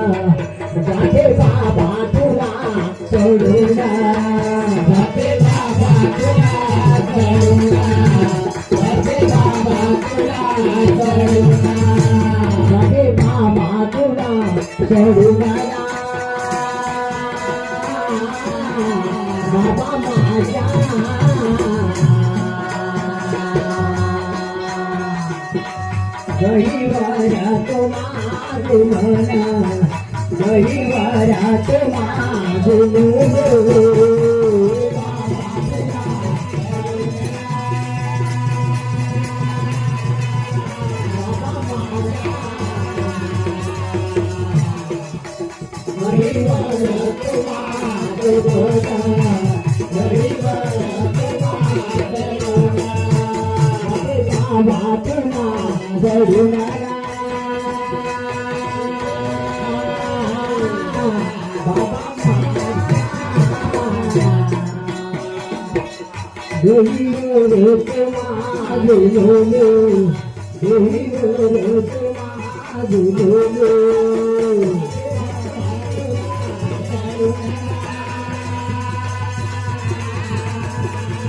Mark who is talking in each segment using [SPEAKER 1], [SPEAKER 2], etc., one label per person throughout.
[SPEAKER 1] जाते बाबा तुला सोडून जाते बाबा तुला सोडून जाते बाबा तुला सोडून जाते बाबा तुला सोडून बाबा माझ्या गहिवरात माझं मन गहिवरात माझं मन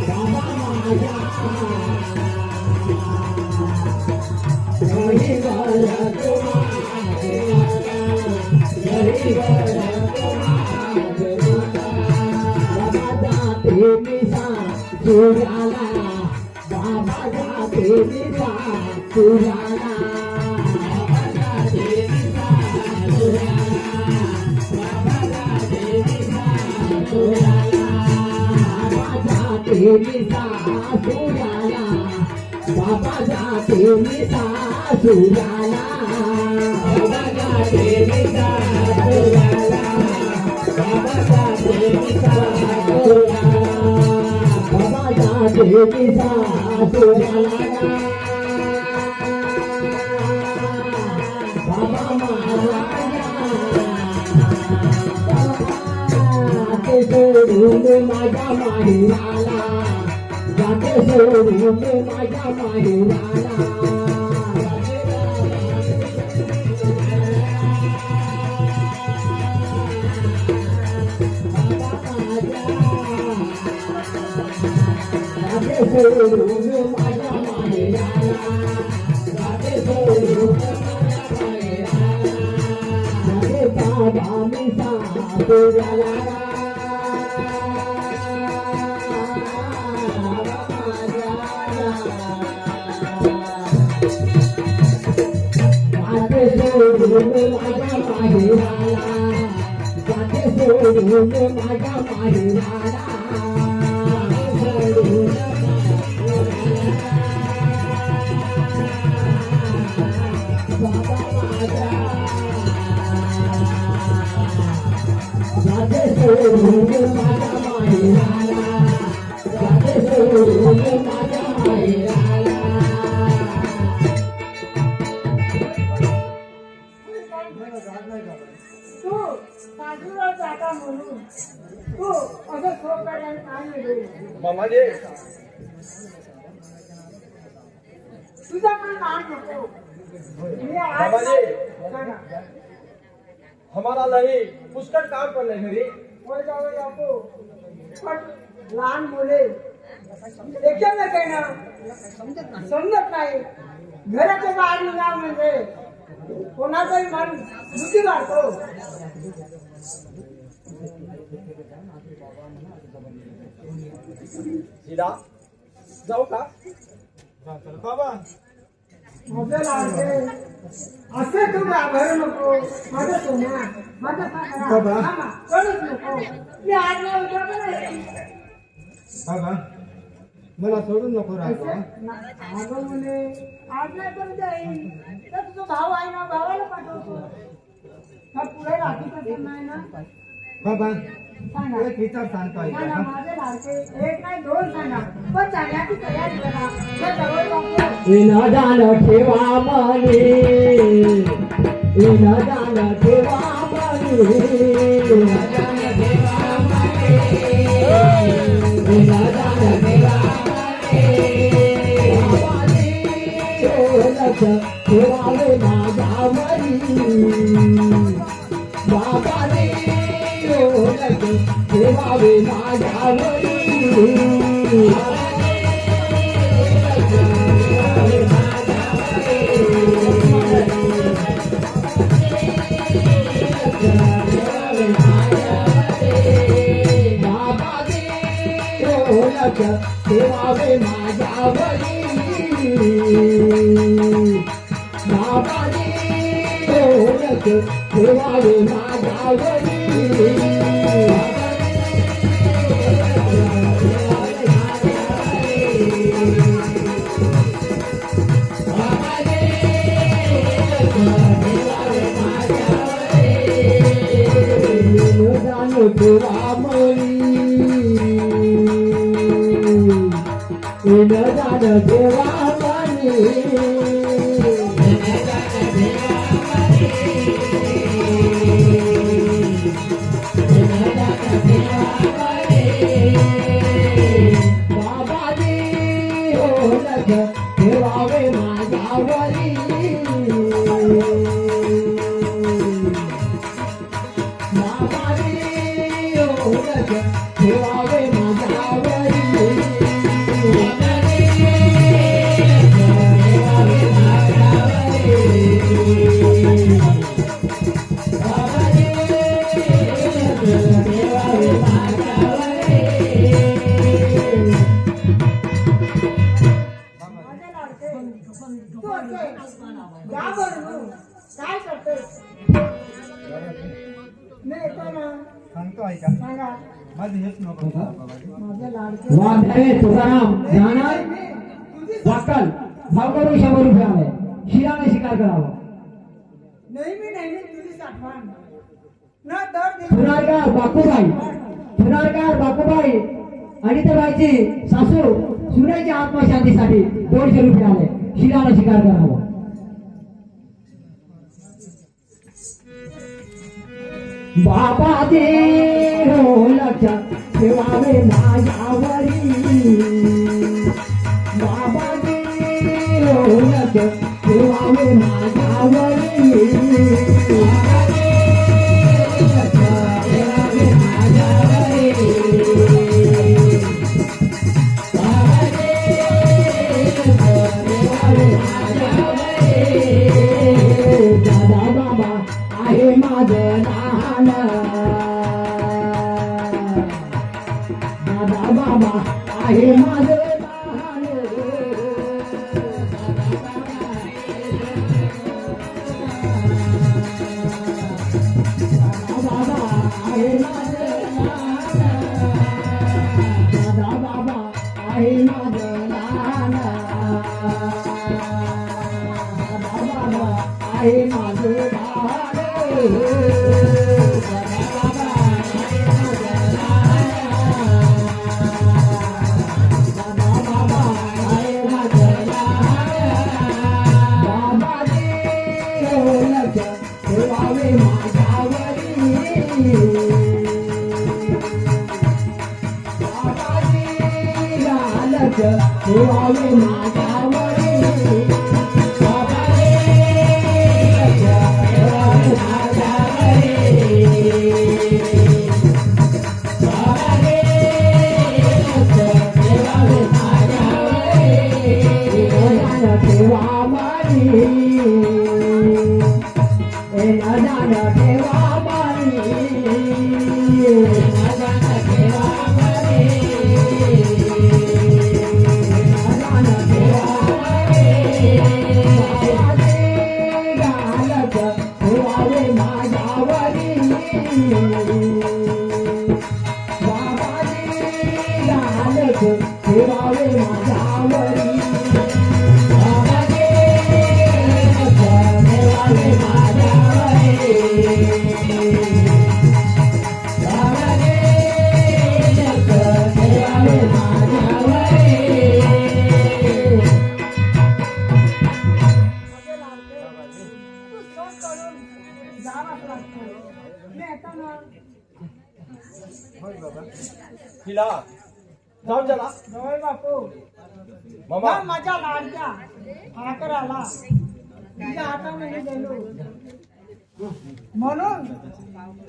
[SPEAKER 1] बाबा जाते निसा सुराला बाबा जाते निसा सुराला बाबा जाते निसा सुराला बाबा जाते निसा सुराला बाबा माझा जाते सोडून माझ्या माहिराला जाते सोडून माझ्या माहिराला जाते सोडून माझ्या माहिराला जाते सोडून माझ्या माहिराला जाते बाबा मी सासुराला माझ्या माहिराला जाते सोडून माझ्या माहिराला सोडून बाबा माझा जाते सोडून माझ्या माहिराला जाते सोडून माझ्या माहिराला
[SPEAKER 2] मामाजी
[SPEAKER 3] तुझा पण नाम नको
[SPEAKER 2] मामाजी हमारा लही पुष्कळ काम पडले घरी
[SPEAKER 3] होय जावं बापू पण लहान मुले एकट्याला काही समजत नाही घराच्या बाहेर निघा म्हणजे कोणाचाही मन दुखी वाटतो
[SPEAKER 2] सीधा जाऊ का बाबा
[SPEAKER 3] माझं लाडके असे तू घाबरू नको माझं सोना माझं
[SPEAKER 2] बाबा.
[SPEAKER 3] करूच नको मी आज नाही उद्या पण येईन.
[SPEAKER 2] बाबा मला सोडून नको राहतो
[SPEAKER 3] अगं मुले आज नाही पण जाईन तर तुझा भाऊ आहे ना भावाला पाठवतो का पुढे राखी कसं नाही ना
[SPEAKER 2] बाबा
[SPEAKER 3] सांगा
[SPEAKER 2] एक विचार सांगतो
[SPEAKER 3] सांगा माझे लाडके एक नाही दोन सांगा पण सांगण्याची तयारी करा जर जवळ नको
[SPEAKER 1] दान ठेवा मनी दान ठेवा मनी दान ठेवा मनी दान ठेवा मनी ठेवावे माझ्या मनी ठेवावे माझ्यावरी ठेवावे माझ्यावरी बाबाजी ठेवावे माझ्यावरी ठेवावे माझ्यावरी ठेवावे माझ्यावरी
[SPEAKER 3] माझ्या लाडके तू असे जा बरं काय करतोय मी येतो ना
[SPEAKER 2] सांगतो ऐका
[SPEAKER 3] सांगा
[SPEAKER 2] माझं हेच नको बाबाजी.
[SPEAKER 3] माझ्या लाडके
[SPEAKER 1] वाघरे तुकाराम जाणार
[SPEAKER 3] तुझी
[SPEAKER 1] वाकल भाव करून 100 रुपये आले शिराने शिकार करावा
[SPEAKER 3] नेहमी तुझी साठवण न दर
[SPEAKER 1] फुनारकार बापूबाई फुनारकार बापूबाई आणि त्या बाईची सासू सुनेच्या आत्मशांतीसाठी 200 रुपये आले शिराने शिकार करावा बाबा दे लक्षात ठेवावे माझ्यावरी बाबा दे लक्षात ठेवावे माझ्यावरी बाबा दे लक्षात ठेवावे माझ्यावरी बाबा दे लक्षात ठेवावे माझ्यावरी दादा बाबा आहे माझं लहान दादा बाबा आहे माझं लहान दादा बाबा आहे माझं लहान दादा बाबा आहे माझं लहान दादा बाबा आहे माझं लहान ठेवावे माझ्यावरी ठेवावे माझ्यावरी ठेवावे माझ्यावरी ठेवावे माझ्यावरी ठेवावे माझ्यावरी
[SPEAKER 3] तू सोड करून जावाच लागतो मी येतो ना
[SPEAKER 2] होय बाबा
[SPEAKER 4] हिला जाऊन चला
[SPEAKER 3] जवळ बापू
[SPEAKER 4] मामा
[SPEAKER 3] हा माझ्या लाडक्या आकराला तुझ्या हाताने मी गेलो म्हणून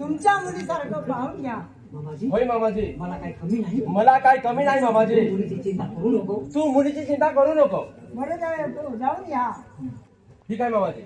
[SPEAKER 3] तुमच्या मुलीसारखं पाहून घ्या
[SPEAKER 1] मामाजी
[SPEAKER 4] होय मामाजी
[SPEAKER 1] मला काही कमी नाही
[SPEAKER 4] मला काय कमी नाही मामाजी
[SPEAKER 1] मुलीची चिंता करू नको
[SPEAKER 4] तू मुलीची चिंता करू नको
[SPEAKER 3] बरं जाऊन या
[SPEAKER 4] ठीक आहे मामाजी